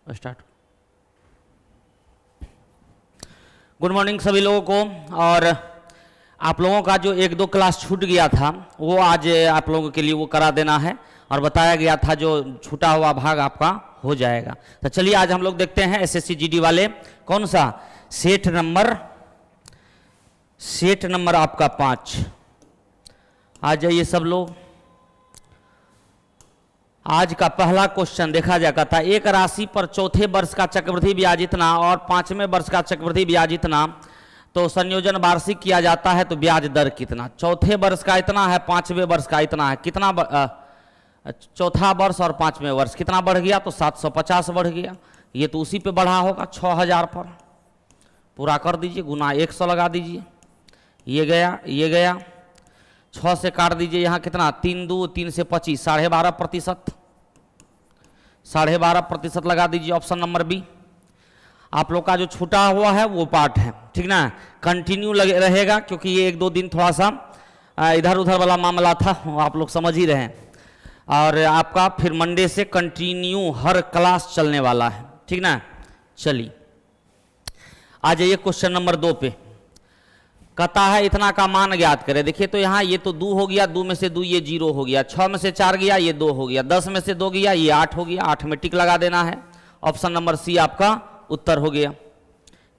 Start. Good morning सभी लोगों को। और आप लोगों का जो एक दो क्लास छूट गया था वो आज आप लोगों के लिए वो करा देना है और बताया गया था जो छूटा हुआ भाग आपका हो जाएगा। तो चलिए आज हम लोग देखते हैं एसएससी जीडी वाले कौन सा सेट नंबर आपका 5। आ जाइए सब लोग। आज का पहला क्वेश्चन देखा जाता था, एक राशि पर चौथे वर्ष का चक्रवृद्धि ब्याज इतना और पांचवें वर्ष का चक्रवृद्धि ब्याज इतना, तो संयोजन वार्षिक किया जाता है तो ब्याज दर कितना। चौथे वर्ष का इतना है, पांचवें वर्ष का इतना है, कितना चौथा वर्ष और पांचवें वर्ष कितना बढ़ गया तो 750 बढ़ गया। ये तो उसी पे बढ़ा होगा 6000 पर। पूरा कर दीजिए, गुना 100 लगा दीजिए, ये गया 6 से काट दीजिए, यहाँ कितना 3 2 3 से 25 12.5%। 12.5% लगा दीजिए ऑप्शन नंबर बी। आप लोग का जो छूटा हुआ है वो पार्ट है, ठीक ना। कंटिन्यू लगे रहेगा क्योंकि ये 1-2 दिन थोड़ा सा इधर उधर वाला मामला था, वो आप लोग समझ ही रहे हैं। और आपका फिर मंडे से कंटिन्यू हर क्लास चलने वाला है, ठीक ना। चलिए आ जाइए क्वेश्चन नंबर 2 पे। कहता है इतना का मान ज्ञात करें। देखिए तो यहाँ ये तो 2 हो गया, 2 में से 2 ये 0 हो गया, 6 में से 4 गया ये 2 हो गया, 10 में से 2 गया ये 8 हो गया, 8 में टिक लगा देना है। ऑप्शन नंबर सी आपका उत्तर हो गया।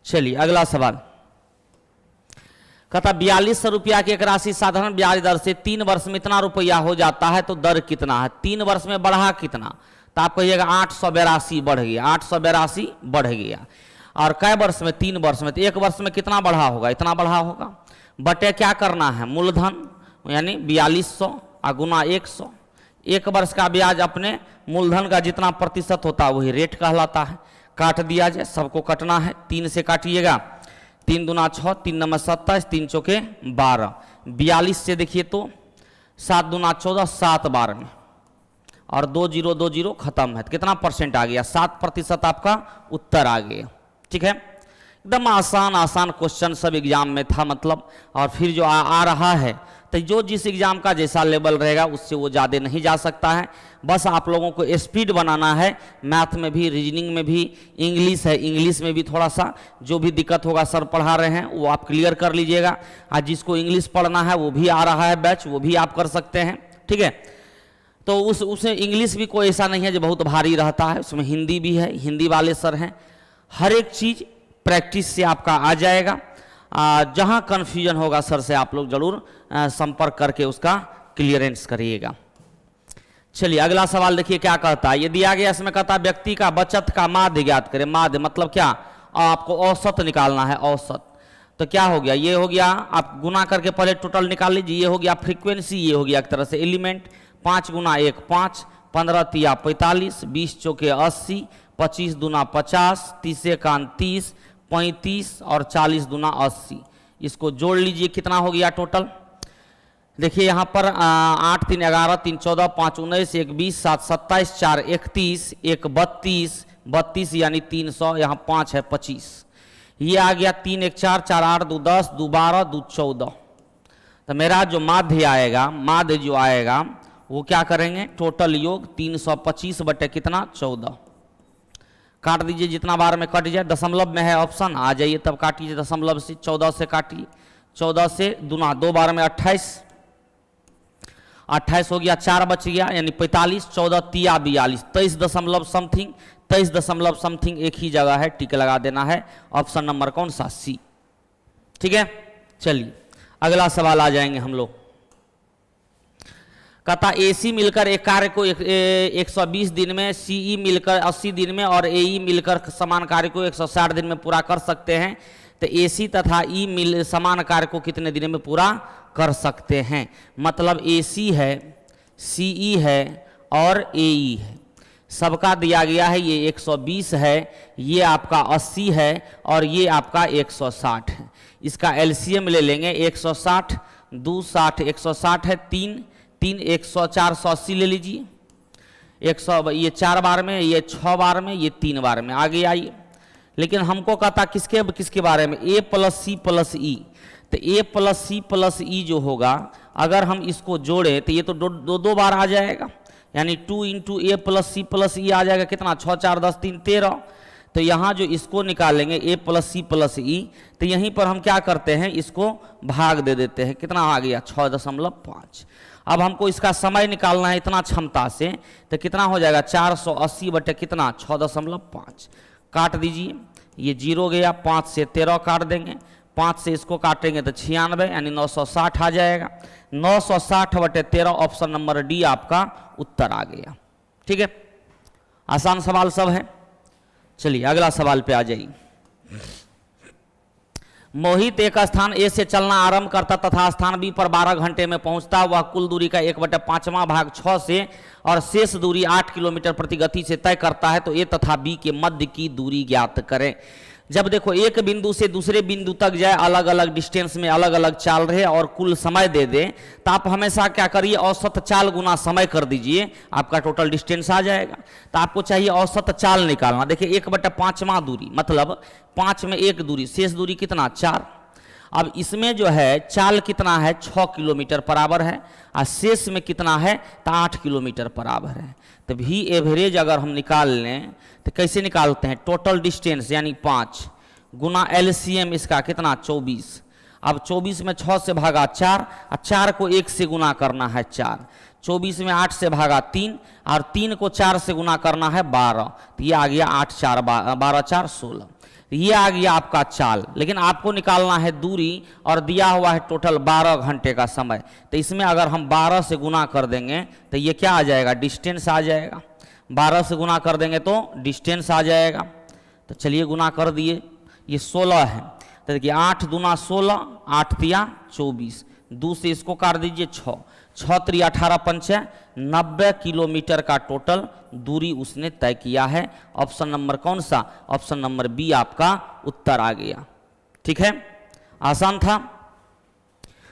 चलिए अगला सवाल। कहता 4200 रुपया की एक राशि साधारण ब्याज दर से 3 वर्ष में इतना रुपया हो जाता है तो दर कितना है। 3 वर्ष में बढ़ा कितना, तो आप कहिएगा 882 बढ़ गया, 882 बढ़ गया। और कै वर्ष में, 3 वर्ष में, तो 1 वर्ष में कितना बढ़ा होगा, इतना बढ़ा होगा। बटे क्या करना है, मूलधन यानी 4200 गुना 100। 1 वर्ष का ब्याज अपने मूलधन का जितना प्रतिशत होता है वही रेट कहलाता है। काट दिया जाए, सबको कटना है, 3 से काटिएगा, 3 दूना 6, 3 नंबर 27, 3 चौके 12। 42 से देखिए तो 7 दूना 14, 7 बार में और 2 0 2 0 खत्म है। कितना परसेंट आ गया, 7% आपका उत्तर आ गया। ठीक है, एकदम आसान क्वेश्चन सब एग्जाम में था मतलब। और फिर जो आ रहा है तो जो जिस एग्जाम का जैसा लेवल रहेगा उससे वो ज़्यादा नहीं जा सकता है। बस आप लोगों को स्पीड बनाना है, मैथ में भी, रीजनिंग में भी, इंग्लिश है, इंग्लिश में भी थोड़ा सा जो भी दिक्कत होगा सर पढ़ा रहे हैं वो आप क्लियर कर लीजिएगा। आज जिसको इंग्लिश पढ़ना है वो भी आ रहा है बैच, वो भी आप कर सकते हैं, ठीक है। तो उसमें इंग्लिश भी कोई ऐसा नहीं है जो बहुत भारी रहता है, उसमें हिंदी भी है, हिंदी वाले सर हैं। हर एक चीज़ प्रैक्टिस से आपका आ जाएगा। जहाँ कन्फ्यूजन होगा सर से आप लोग जरूर संपर्क करके उसका क्लियरेंस करिएगा। चलिए अगला सवाल देखिए क्या कहता है। ये दिया गया, इसमें कहता है व्यक्ति का बचत का माध्य ज्ञात करें। माध्य मतलब क्या, आपको औसत निकालना है, औसत। तो क्या हो गया, ये हो गया, आप गुना करके पहले टोटल निकाल लीजिए। ये हो गया फ्रीक्वेंसी, ये हो गया एक तरह से एलिमेंट। 5 गुना 1 5, 15 तिया 45, 20 चौके 80, 25 दूना 50, 30 एकान 30, 35 और 40 दूना 80। इसको जोड़ लीजिए, कितना हो गया टोटल। देखिए यहाँ पर 8 3 11 3 14 5 19 1 20 7 27 4 31 1 32 32 यानी 300, यहाँ 5 है 25। ये आ गया 3 1 4 4 8 2 10 2 12 2 14। तो मेरा जो माध्य आएगा, माध्य जो आएगा वो क्या करेंगे, टोटल योग 325 बटे कितना 14। काट दीजिए, जितना बार में कट जाए। दशमलव में है ऑप्शन, आ जाइए तब काटिए दशमलव से। 14 से काटिए, 14 से दूना 2 बार में 28, 28 हो गया, 4 बच गया यानी 45, 14 तिया 42, 23 दशमलव समथिंग, 23 दशमलव समथिंग एक ही जगह है, टिक लगा देना है। ऑप्शन नंबर कौन सा, सी, ठीक है। चलिए अगला सवाल आ जाएंगे हम लोग। कहता एसी मिलकर एक कार्य को 120 दिन में, सीई मिलकर 80 दिन में और एई मिलकर समान कार्य को 160 दिन में पूरा कर सकते हैं। तो एसी तथा ई मिल समान कार्य को कितने दिन में पूरा कर सकते हैं। मतलब एसी है, सीई है और एई है, सबका दिया गया है। ये 120 है, ये आपका 80 है और ये आपका 160 है। इसका एलसीएम ले लेंगे, 160 2 60, 160 है 3 3 100 480 ले लीजिए। 100 ये 4 बार में, ये 6 बार में, ये 3 बार में। आगे आइए, लेकिन हमको कहता किसके बारे में, ए प्लस सी प्लस ई। तो ए प्लस सी प्लस ई जो होगा, अगर हम इसको जोड़ें तो ये तो दो बार आ जाएगा। यानी 2 इंटू ए प्लस सी प्लस ई आ जाएगा कितना, 6 4 10 3 13। तो यहाँ जो इसको निकालेंगे ए प्लस सी प्लस ई, तो यहीं पर हम क्या करते हैं, इसको भाग दे देते हैं, कितना आ गया 6.5। अब हमको इसका समय निकालना है इतना क्षमता से, तो कितना हो जाएगा 480 बटे कितना 6.5। काट दीजिए, ये 0 गया, 5 से 13 काट देंगे, 5 से इसको काटेंगे तो 96 यानी 960 आ जाएगा। 960 बटे 13 ऑप्शन नंबर डी आपका उत्तर आ गया। ठीक है, आसान सवाल सब है। चलिए अगला सवाल पे आ जाइए। मोहित एक स्थान ए से चलना आरंभ करता तथा स्थान बी पर 12 घंटे में पहुंचता। वह कुल दूरी का 1/5वां भाग 6 से और शेष दूरी 8 किलोमीटर प्रति गति से तय करता है, तो ए तथा बी के मध्य की दूरी ज्ञात करें। जब देखो एक बिंदु से दूसरे बिंदु तक जाए, अलग अलग डिस्टेंस में अलग अलग चाल रहे और कुल समय दे दे, तो आप हमेशा क्या करिए, औसत चाल गुना समय कर दीजिए, आपका टोटल डिस्टेंस आ जाएगा। तो आपको चाहिए औसत चाल निकालना। देखिए 1/5वां दूरी मतलब 5 में 1 दूरी, शेष दूरी कितना 4। अब इसमें जो है चाल कितना है 6 किलोमीटर बराबर है, और शेष में कितना है तो 8 किलोमीटर बराबर है। तो भी एवरेज अगर हम निकाल लें तो कैसे निकालते हैं, टोटल डिस्टेंस यानी 5 गुना एलसीएम इसका कितना 24। अब 24 में 6 से भागा 4, और 4 को 1 से गुना करना है 4। 24 में 8 से भागा 3, और 3 को 4 से गुना करना है 12। तो ये आ गया 8 4 12 4 16। ये आ गया आपका चाल। लेकिन आपको निकालना है दूरी, और दिया हुआ है टोटल 12 घंटे का समय। तो इसमें अगर हम 12 से गुना कर देंगे तो ये क्या आ जाएगा, डिस्टेंस आ जाएगा। 12 से गुना कर देंगे तो डिस्टेंस आ जाएगा। तो चलिए गुना कर दिए, ये 16 है। तो देखिए 8 दूना 16, 8 तिया 24, 2 से इसको काट दीजिए 6, 6 3 18 5 90 किलोमीटर का टोटल दूरी उसने तय किया है। ऑप्शन नंबर कौन सा, ऑप्शन नंबर बी आपका उत्तर आ गया। ठीक है, आसान था।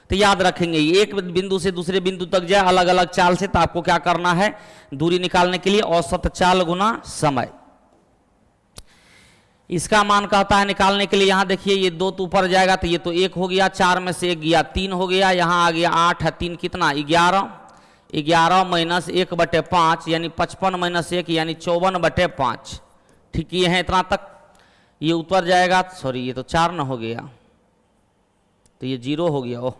तो याद रखेंगे एक बिंदु से दूसरे बिंदु तक जाए अलग अलग चाल से, तो आपको क्या करना है, दूरी निकालने के लिए औसत चाल गुना समय। इसका मान कहता है निकालने के लिए, यहां देखिए ये 2 तो ऊपर जाएगा तो ये तो 1 हो गया, 4 में से 1 गया 3 हो गया, यहां आ गया 8 है 3 कितना 11, 11 माइनस 1/5 यानी 55 माइनस 1 यानी 54/5। ठीक ये है इतना तक, ये ऊपर जाएगा, सॉरी ये तो 4 न हो गया, तो ये 0 हो गया। ओह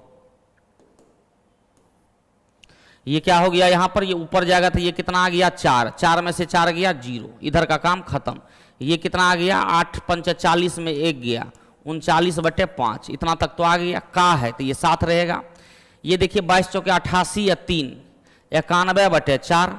ये क्या हो गया यहाँ पर, ये ऊपर जाएगा तो ये कितना आ गया 4, 4 में से 4 गया 0, इधर का काम खत्म। ये कितना आ गया 8 5 40 में 1 गया 39/5, इतना तक तो आ गया। का है तो ये 7 रहेगा। ये देखिए 22 चौके 88 या 3 91/4,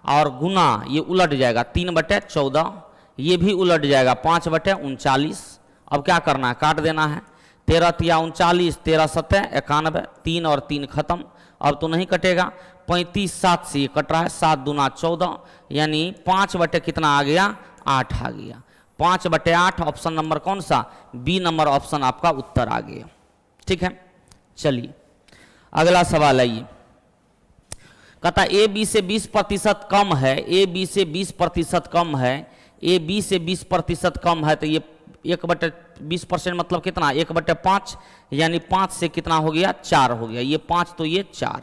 और गुना ये उलट जाएगा 3/14, ये भी उलट जाएगा 5/39। अब क्या करना है, काट देना है, 13 तिया 39, 13 7 91, 3 और 3 खत्म। अब तो नहीं कटेगा, 35 7 से ये कट रहा है, 7 दूना 14 यानी 5 बटे कितना आ गया 8 आ गया। 5/8 ऑप्शन नंबर कौन सा, बी नंबर ऑप्शन आपका उत्तर आ गया। ठीक है, चलिए अगला सवाल आइए। कहता ए बी से 20% कम है, ए बी से 20% कम है, ए बी से 20% कम है, तो ये 1/20% मतलब कितना 1/5 यानी 5 से कितना हो गया 4 हो गया। ये 5 तो ये 4,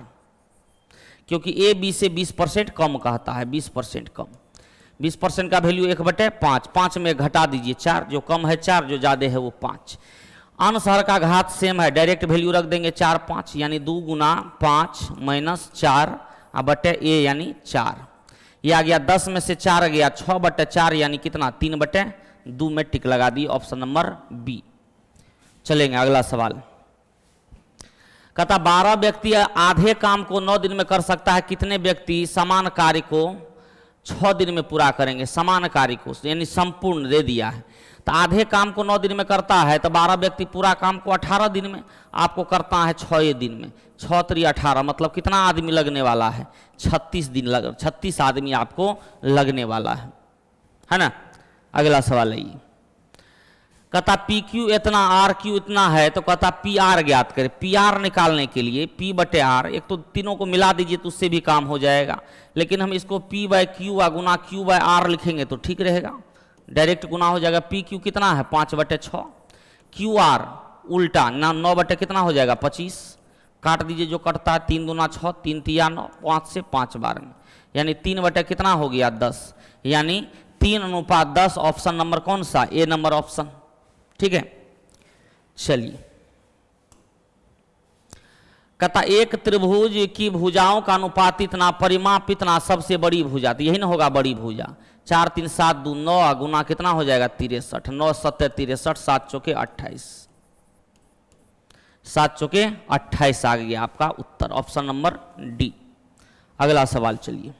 क्योंकि ए बी से 20% कम कहता है, 20% कम। 20% का वैल्यू 1/5, 5 में घटा दीजिए 4, जो कम है 4, जो ज़्यादा है वो 5। अनुसार का घात सेम है, डायरेक्ट वैल्यू रख देंगे 4 5 यानी 2 गुना 5 माइनस 4 बटे ए यानी 4। ये आ गया 10 में से 4 गया 6/4 यानी कितना 3/2 में टिक लगा दी, ऑप्शन नंबर बी। चलेंगे अगला सवाल। कहता 12 व्यक्ति आधे काम को 9 दिन में कर सकता है, कितने व्यक्ति समान कार्य को 6 दिन में पूरा करेंगे। समान कार्य को यानी संपूर्ण दे दिया है, तो आधे काम को 9 दिन में करता है, तो 12 व्यक्ति पूरा काम को 18 दिन में, आपको करता है 6 दिन में। 6 3 18 मतलब कितना आदमी लगने वाला है 36 आदमी आपको लगने वाला है ना। अगला सवाल है ये, कहता पी क्यू इतना आर क्यू इतना है, तो कहता पी आर ज्ञात करें। पी आर निकालने के लिए पी बटे आर, एक तो तीनों को मिला दीजिए तो उससे भी काम हो जाएगा, लेकिन हम इसको पी बाय क्यू गुना क्यू बाय आर लिखेंगे तो ठीक रहेगा, डायरेक्ट गुना हो जाएगा। पी क्यू कितना है 5/6, क्यू आर उल्टा 9 बटे कितना हो जाएगा 25, काट दीजिए जो कटता है 3 दूना 6, 3 तिया 9, 5 से 5 बार में यानी 3 बटे कितना हो गया 10, यानी 3:10। ऑप्शन नंबर कौन सा, ए नंबर ऑप्शन। ठीक है, चलिए कहता एक त्रिभुज की भुजाओं का अनुपात इतना, परिमाप इतना, सबसे बड़ी भुजा, तो यही ना होगा बड़ी भुजा। 4 3 7 2 9 गुना कितना हो जाएगा 63, 9 7 63, 7 चौके 28, 7 चौके 28 आ गया आपका उत्तर, ऑप्शन नंबर डी। अगला सवाल चलिए,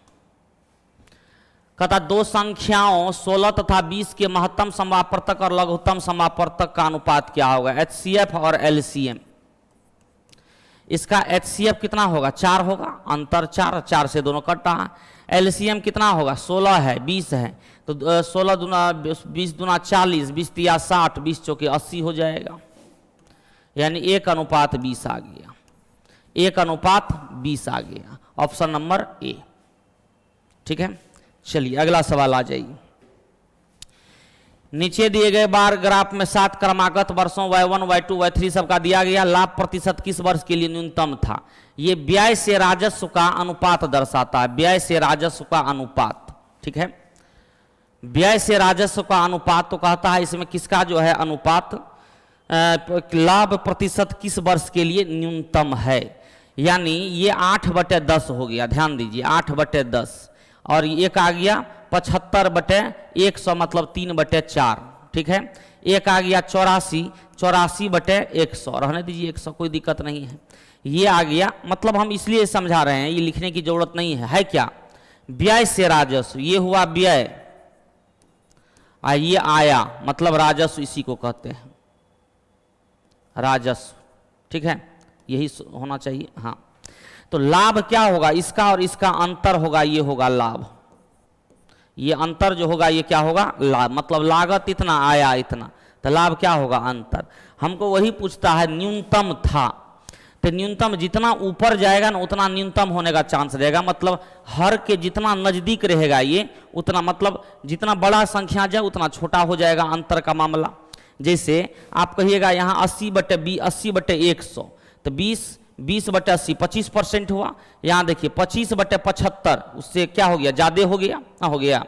कहता दो संख्याओं 16 तथा 20 के महत्तम समापवर्तक और लघुत्तम समापवर्तक का अनुपात क्या होगा, HCF और LCM। इसका HCF कितना होगा 4 होगा, अंतर 4, 4 से दोनों कट रहा। LCM कितना होगा 16 है 20 है, तो 16 दूना 20 दूना 40, 20 तिया 60, 20 चौके 80 हो जाएगा, यानी 1:20 आ गया, 1:20 आ गया, ऑप्शन नंबर ए। ठीक है, चलिए अगला सवाल आ जाइए। नीचे दिए गए बार ग्राफ में 7 क्रमागत वर्षों Y1 Y2 Y3 सबका दिया गया, लाभ प्रतिशत किस वर्ष के लिए न्यूनतम था। ये व्यय से राजस्व का अनुपात दर्शाता है, व्यय से राजस्व का अनुपात। ठीक है, व्यय से राजस्व का अनुपात तो कहता है इसमें किसका जो है अनुपात, लाभ प्रतिशत किस वर्ष के लिए न्यूनतम है, यानी ये 8/10 हो गया, ध्यान दीजिए 8/10, और एक आ गया 75/100 मतलब 3/4। ठीक है, एक आ गया 84, 84/100, रहने दीजिए 100, कोई दिक्कत नहीं है। ये आ गया, मतलब हम इसलिए समझा रहे हैं, ये लिखने की जरूरत नहीं है क्या, व्यय से राजस्व, ये हुआ व्यय, ये आया मतलब राजस्व, इसी को कहते हैं राजस्व। ठीक है, यही होना चाहिए। हाँ, तो लाभ क्या होगा, इसका और इसका अंतर होगा, ये होगा लाभ, ये अंतर जो होगा ये क्या होगा लाभ, मतलब लागत इतना आया इतना, तो लाभ क्या होगा अंतर। हमको वही पूछता है न्यूनतम था, तो न्यूनतम जितना ऊपर जाएगा ना उतना न्यूनतम होने का चांस रहेगा, मतलब हर के जितना नजदीक रहेगा ये उतना, मतलब जितना बड़ा संख्या जाए उतना छोटा हो जाएगा अंतर का मामला। जैसे आप कहिएगा यहाँ 80/100, तो 20/80 25% हुआ। यहाँ देखिए 25/75, उससे क्या हो गया ज़्यादा हो गया, हो गया।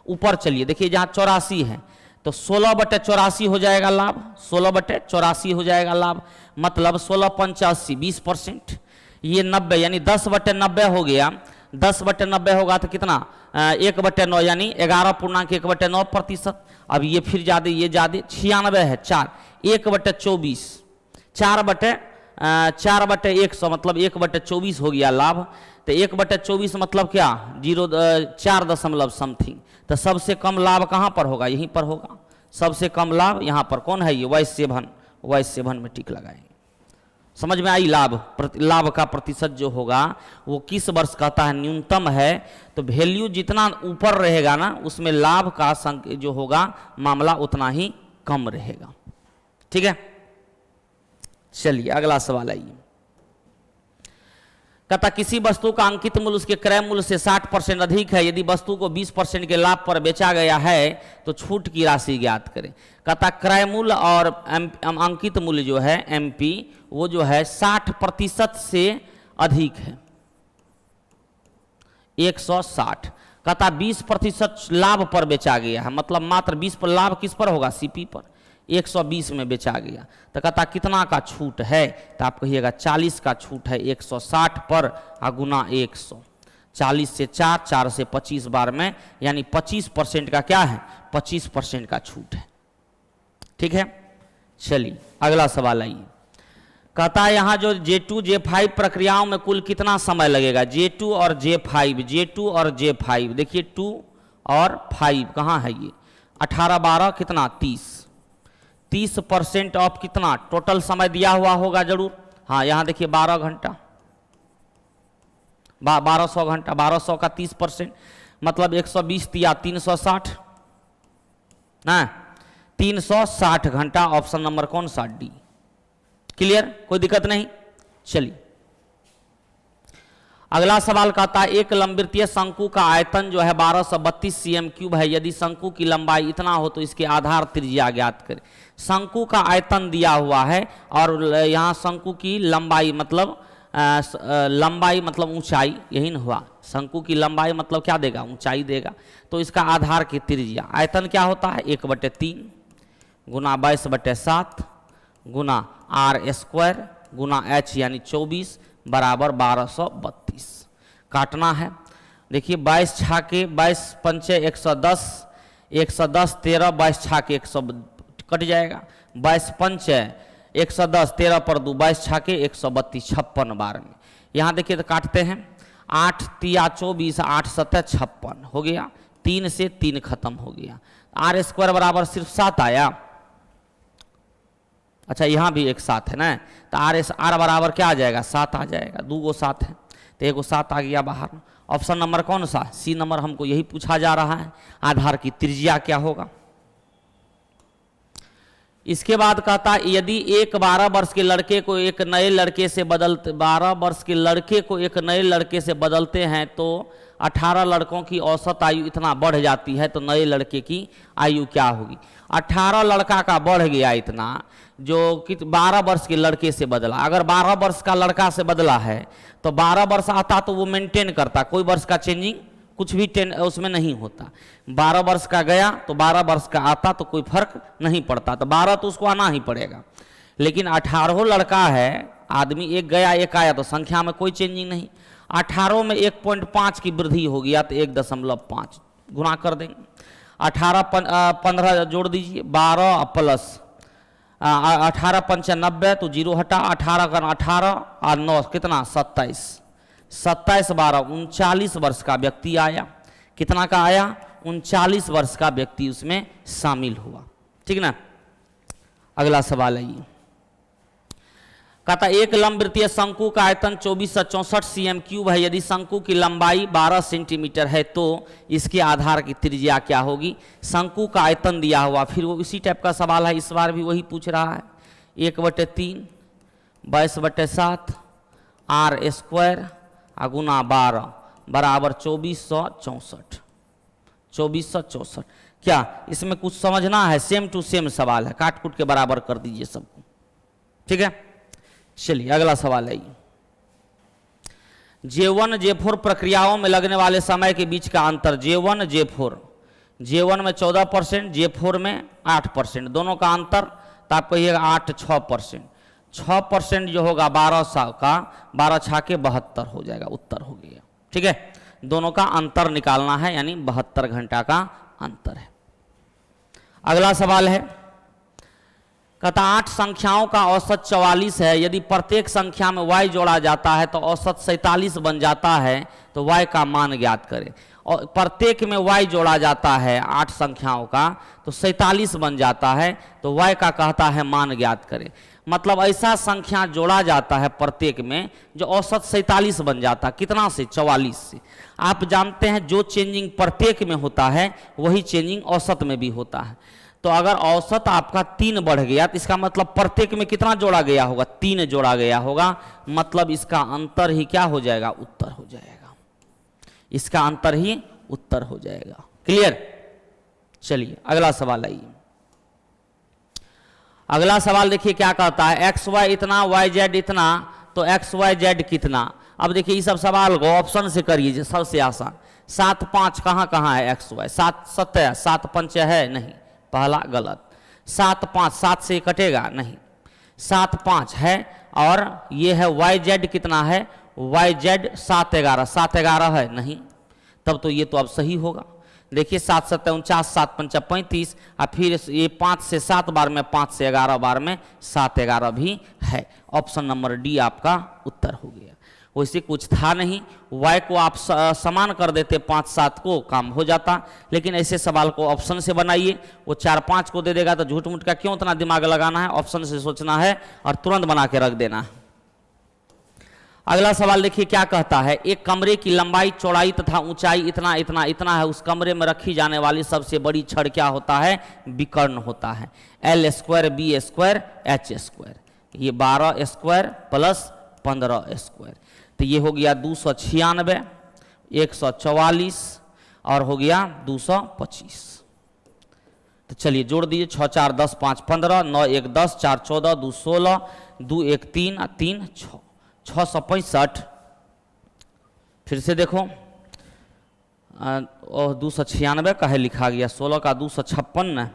ऊपर चलिए देखिए जहाँ 84 है तो 16/84 हो जाएगा लाभ, 16/84 हो जाएगा लाभ, मतलब 16×5 = 20%। ये 90 यानी 10/90 हो गया, 10/90 होगा तो कितना 1/9 यानी 11.1/9%। अब ये फिर ज़्यादा, ये ज़्यादा 96 है 4, 1/24, 4/100 मतलब 1/24 हो गया लाभ। तो 1/24 मतलब क्या 4 दशमलव समथिंग, तो सबसे कम लाभ कहाँ पर होगा, यहीं पर होगा। सबसे कम लाभ यहाँ पर कौन है, ये Y7 में टिक लगाएंगे। समझ में आई, लाभ का प्रतिशत जो होगा वो किस वर्ष कहता है न्यूनतम है, तो वैल्यू जितना ऊपर रहेगा ना उसमें लाभ का जो होगा मामला उतना ही कम रहेगा। ठीक है, चलिए अगला सवाल आइए। कहता किसी वस्तु का अंकित मूल्य उसके क्रय मूल्य से 60% अधिक है, यदि वस्तु को 20% के लाभ पर बेचा गया है तो छूट की राशि ज्ञात करें। कहता क्रय मूल्य और अंकित मूल्य जो है MP वो जो है 60% से अधिक है, 160। कहता 20% लाभ पर बेचा गया है, मतलब मात्र 20 पर लाभ किस पर होगा, CP पर, 120 में बेचा गया। तो कहता कितना का छूट है, तो आप कहिएगा 40 का छूट है 160 पर, गुना 100, 40 से 4, 4 से 25 बार में, यानी 25% का क्या है, 25% का छूट है। ठीक है, चलिए अगला सवाल आइए। कहता है यहाँ जो J2 J5 प्रक्रियाओं में कुल कितना समय लगेगा, J2 और J5, देखिए 2 और 5 कहाँ है ये, 18 12 कितना 30% ऑफ कितना टोटल समय दिया हुआ होगा जरूर। हाँ यहाँ देखिए 12 घंटा, 1200 घंटा, 1200 का 30% मतलब 120 या 360 ना, 360 घंटा, ऑप्शन नंबर कौन सा डी। क्लियर, कोई दिक्कत नहीं। चलिए अगला सवाल कहता है एक लंबवृत्तीय शंकु का आयतन जो है 1232 cm3 है, यदि शंकु की लंबाई इतना हो तो इसके आधार त्रिज्या ज्ञात करें। शंकु का आयतन दिया हुआ है और यहाँ शंकु की लंबाई मतलब ऊंचाई, यही न हुआ, शंकु की लंबाई मतलब क्या देगा, ऊंचाई देगा। तो इसका आधार की त्रिज्या, आयतन क्या होता है 1/3 गुना 22/7 गुना r² गुना h यानी 24 बराबर 1232 काटना है। देखिए 22 छाके 22 पंचे 110, 110 13 22 छाके 100 कट जाएगा, 22 पंचे 110 13 पर 2 22 छाके 132 56 बार में। यहाँ देखिए तो काटते हैं 8 तिया 24 8 7 56 हो गया, 3 से 3 खत्म हो गया, r² बराबर सिर्फ 7 आया। अच्छा यहाँ भी एक 7 है ना, तो r बराबर क्या आ जाएगा 7 आ जाएगा, 2 गो 7 है तो 1 गो 7 आ गया बाहर। ऑप्शन नंबर कौन सा, सी नंबर हमको यही पूछा जा रहा है, आधार की त्रिज्या क्या होगा। इसके बाद कहता है यदि एक 12 वर्ष के लड़के को एक नए लड़के से बदलते 12 वर्ष के लड़के को एक नए लड़के से बदलते हैं तो 18 लड़कों की औसत आयु इतना बढ़ जाती है, तो नए लड़के की आयु क्या होगी। 18 लड़का का बढ़ गया इतना, जो कि 12 वर्ष के लड़के से बदला। अगर 12 वर्ष का लड़का से बदला है तो 12 वर्ष आता तो वो मेंटेन करता, कोई वर्ष का चेंजिंग कुछ भी उसमें नहीं होता। 12 वर्ष का गया तो 12 वर्ष का आता तो कोई फर्क नहीं पड़ता, तो 12 तो उसको आना ही पड़ेगा। लेकिन 18 लड़का है, आदमी एक गया एक आया तो संख्या में कोई चेंजिंग नहीं। 18 में 1.5 की वृद्धि हो गया तो 1.5 गुना कर देंगे। 18 15 जोड़ दीजिए, 12 प्लस 18 पंचे 90 तो 0 हटा, 18 का 18 और 9 कितना 27, 27 12 39 वर्ष का व्यक्ति आया। कितना का आया 39 वर्ष का व्यक्ति उसमें शामिल हुआ, ठीक ना। अगला सवाल है ये, कहता एक लंबवृत्तीय शंकु का आयतन 2464 cm³ है, यदि शंकु की लंबाई 12 सेंटीमीटर है तो इसके आधार की त्रिज्या क्या होगी। शंकु का आयतन दिया हुआ, फिर वो इसी टाइप का सवाल है, इस बार भी वही पूछ रहा है। 1/3 22/7 r² गुना 12 बराबर 2464। 2464 क्या इसमें कुछ समझना है, सेम टू सेम सवाल है, काट कूट के बराबर कर दीजिए सबको, ठीक है। चलिए अगला सवाल है, J1 J4 प्रक्रियाओं में लगने वाले समय के बीच का अंतर। J1 J4, J1 में 14%, J4 में 8%, दोनों का अंतर तो आप कहिएगा 8 6%। 6% जो होगा 1200 का 12 छाके 72 हो जाएगा, उत्तर हो गया, ठीक है। दोनों का अंतर निकालना है, यानी 72 घंटा का अंतर है। अगला सवाल है, कहता 8 संख्याओं का औसत 44 है, यदि प्रत्येक संख्या में y जोड़ा जाता है तो औसत 47 बन जाता है, तो y का मान ज्ञात करें। और प्रत्येक में y जोड़ा जाता है 8 संख्याओं का तो 47 बन जाता है, तो y का कहता है मान ज्ञात करें। मतलब ऐसा संख्या जोड़ा जाता है प्रत्येक में जो औसत 47 बन जाता है, कितना से 44 से। आप जानते हैं जो चेंजिंग प्रत्येक में होता है वही चेंजिंग औसत में भी होता है। तो अगर औसत आपका 3 बढ़ गया तो इसका मतलब प्रत्येक में कितना जोड़ा गया होगा, 3 जोड़ा गया होगा, मतलब इसका अंतर ही क्या हो जाएगा, उत्तर हो जाएगा। इसका अंतर ही उत्तर हो जाएगा, क्लियर। चलिए अगला सवाल आइए। अगला सवाल देखिए क्या कहता है, एक्स वाई इतना वाई जेड इतना तो एक्स वाई जेड कितना। अब देखिए इस सब सवाल को ऑप्शन से करिए, सबसे आसान। 7 5 कहाँ कहाँ है एक्स वाई, 7 7 है, 7 5 है नहीं, पहला गलत। 7 5 7 से कटेगा नहीं, 7 5 है, और ये है वाई जेड कितना है, वाई जेड 7 11, 7 11 है नहीं, तब तो ये तो अब सही होगा। देखिए 7 7 49, 7 5 35, और फिर ये 5 से 7 बार में 5 से 11 बार में 7 11 भी है। ऑप्शन नंबर डी आपका उत्तर हो गया। वैसे कुछ था नहीं, y को आप समान कर देते 5 7 को, काम हो जाता। लेकिन ऐसे सवाल को ऑप्शन से बनाइए, वो 4 5 को दे देगा तो झूठ मूठ का क्यों उतना दिमाग लगाना है, ऑप्शन से सोचना है और तुरंत बना के रख देना है। अगला सवाल देखिए क्या कहता है, एक कमरे की लंबाई चौड़ाई तथा ऊंचाई इतना इतना इतना है, उस कमरे में रखी जाने वाली सबसे बड़ी छड़ क्या होता है, विकर्ण होता है। L² B² H², ये 12² प्लस 15², तो ये हो गया 296, 144 और हो गया 225। तो चलिए जोड़ दीजिए, 6 4 10 5 15, 9 1 10, 4 14, 2 16, 2 1 3 3 6, 665। फिर से देखो और 296 का है लिखा गया, 16 का 256 है।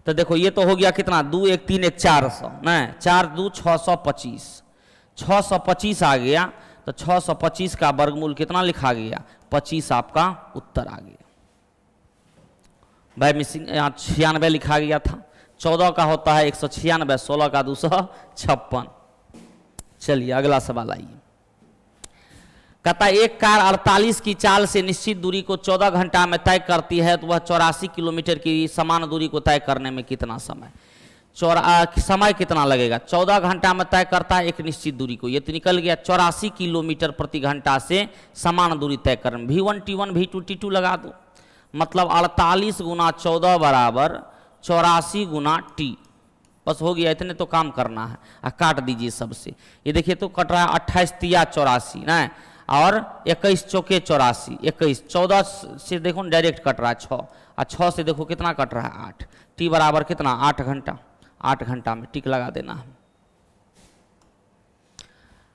तो देखो ये तो हो गया कितना, 2 1 3 1 400 नहीं, 4 2 625, 625 आ गया। तो 625 का वर्गमूल कितना लिखा गया, 25 आपका उत्तर आ गया। भाई मिसिंग यहाँ 96 लिखा गया था, 14 का होता है 196, 16 का 256। चलिए अगला सवाल आइए। कहता है एक कार 48 की चाल से निश्चित दूरी को 14 घंटा में तय करती है, तो वह 84 किलोमीटर की समान दूरी को तय करने में कितना समय समय कितना लगेगा। 14 घंटा में तय करता है एक निश्चित दूरी को, ये तो निकल गया 84 किलोमीटर प्रति घंटा से समान दूरी तय करने। V1 T1 V2 T2 लगा दो, मतलब 48 गुना 14 बराबर 84 गुना T, बस हो गया। इतने तो काम करना है, काट दीजिए सबसे। ये देखिए तो कट रहा है 28 तिया 84 ना, और 21 चौके 84, 21 14 से देखो डायरेक्ट कट रहा है 6, और 6 से देखो कितना कट रहा है 8। टी बराबर कितना, 8 घंटा। 8 घंटा में टिक लगा देना है।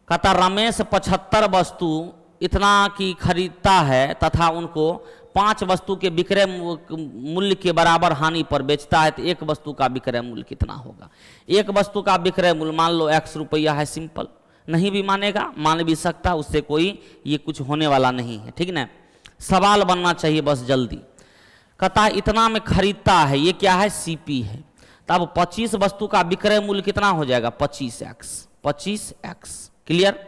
कहता रमेश 75 वस्तु इतना की खरीदता है तथा उनको 5 वस्तु के विक्रय मूल्य के बराबर हानि पर बेचता है, तो एक वस्तु का विक्रय मूल्य कितना होगा। एक वस्तु का विक्रय मूल्य मान लो X रुपया है, सिंपल, नहीं भी मानेगा मान भी सकता, उससे कोई ये कुछ होने वाला नहीं है, ठीक ना। सवाल बनना चाहिए बस जल्दी। कहता इतना में खरीदता है, ये क्या है, CP है। तब 25 वस्तु का विक्रय मूल्य कितना हो जाएगा, 25x, 25x, क्लियर।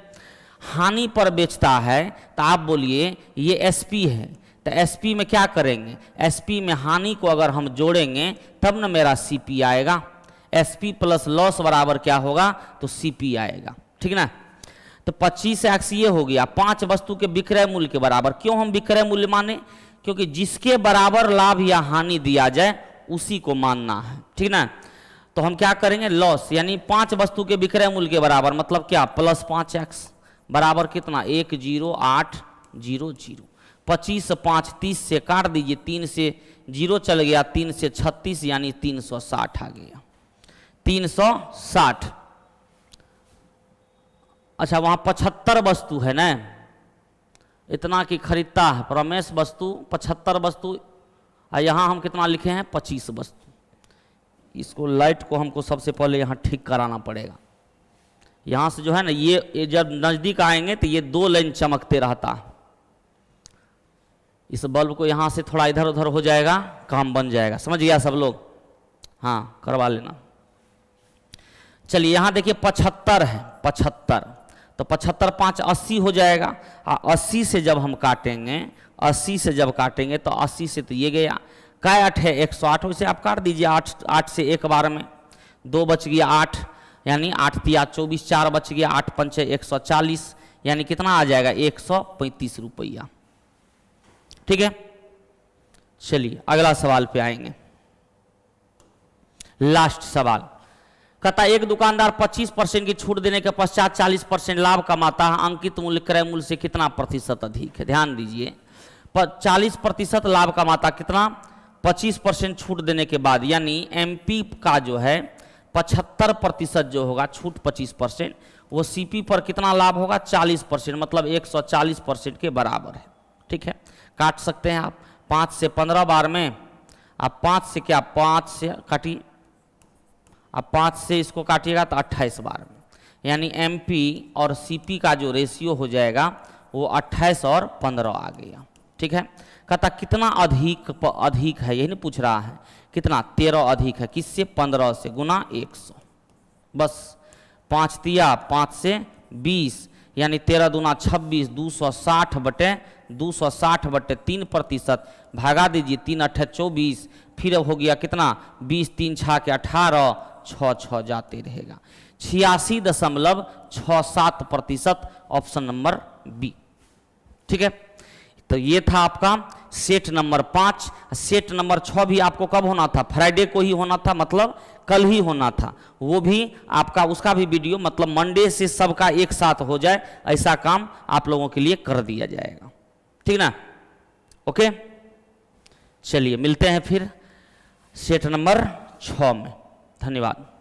हानि पर बेचता है, तो आप बोलिए ये SP है, तो SP में क्या करेंगे, SP में हानि को अगर हम जोड़ेंगे तब ना मेरा CP आएगा। SP प्लस लॉस बराबर क्या होगा, तो CP आएगा, ठीक ना। तो 25x ये हो गया 5 वस्तु के विक्रय मूल्य के बराबर। क्यों हम विक्रय मूल्य माने, क्योंकि जिसके बराबर लाभ या हानि दिया जाए उसी को मानना है, ठीक ना। तो हम क्या करेंगे, लॉस यानी 5 वस्तु के विक्रय मूल्य के बराबर, मतलब क्या, प्लस 5x बराबर कितना, 10800। 25 5 30 से काट दीजिए, 3 से 0 चल गया, 3 से 36 यानी 360 आ गया, 360। अच्छा वहाँ 75 वस्तु है ना, इतना की खरीदता है रमेश वस्तु 75 वस्तु, और यहाँ हम कितना लिखे हैं, 25 वस्तु। इसको लाइट को हमको सबसे पहले यहाँ ठीक कराना पड़ेगा। यहाँ से जो है ना, ये जब नज़दीक आएंगे तो ये 2 लाइन चमकते रहता है। इस बल्ब को यहाँ से थोड़ा इधर उधर हो जाएगा, काम बन जाएगा, समझ गया सब लोग, हाँ करवा लेना। चलिए यहाँ देखिए 75 है, 75, तो 75 5 80 हो जाएगा। 80 से जब हम काटेंगे, 80 से जब काटेंगे तो 80 से तो ये गया, काय 8 है 108, वैसे आप काट दीजिए 8 से एक बार में, 2 बच गया 8, यानी 8 तिया 24, 4 बच गया, 8 पंचे 140, यानी कितना आ जाएगा, 135 रुपया, ठीक है। चलिए अगला सवाल पे आएंगे, लास्ट सवाल। कहता एक दुकानदार 25% की छूट देने के पश्चात 40% लाभ कमाता है, अंकित मूल्य क्रय मूल्य से कितना प्रतिशत अधिक है। ध्यान दीजिए, 40% लाभ कमाता, कितना, 25% छूट देने के बाद, यानी MP का जो है 75% जो होगा छूट 25%, वो CP पर कितना लाभ होगा, 40%, मतलब 140% के बराबर है, ठीक है। काट सकते हैं आप 5 से 15 बार में, आप 5 से क्या, 5 से काटिए, अब 5 से इसको काटिएगा तो 28 बार में, यानी MP और CP का जो रेशियो हो जाएगा वो 28 और 15 आ गया, ठीक है। कहता कितना अधिक है, यही नहीं पूछ रहा है, कितना, 13 अधिक है, किससे, 15 से, गुना 100, बस 5 तिया 5 से 20, यानी 13 दूना 26, 260 बटे 3%, भागा दीजिए, 3 8 24, फिर हो गया कितना, 20, 3 6 के 18, 6 6 जाते रहेगा, 86.67%, ऑप्शन नंबर बी, ठीक है। तो ये था आपका सेट नंबर 5। सेट नंबर 6 भी आपको कब होना था, फ्राइडे को ही होना था, मतलब कल ही होना था, वो भी आपका, उसका भी वीडियो, मतलब मंडे से सबका एक साथ हो जाए, ऐसा काम आप लोगों के लिए कर दिया जाएगा, ठीक ना, ओके। चलिए मिलते हैं फिर सेट नंबर 6 में, धन्यवाद।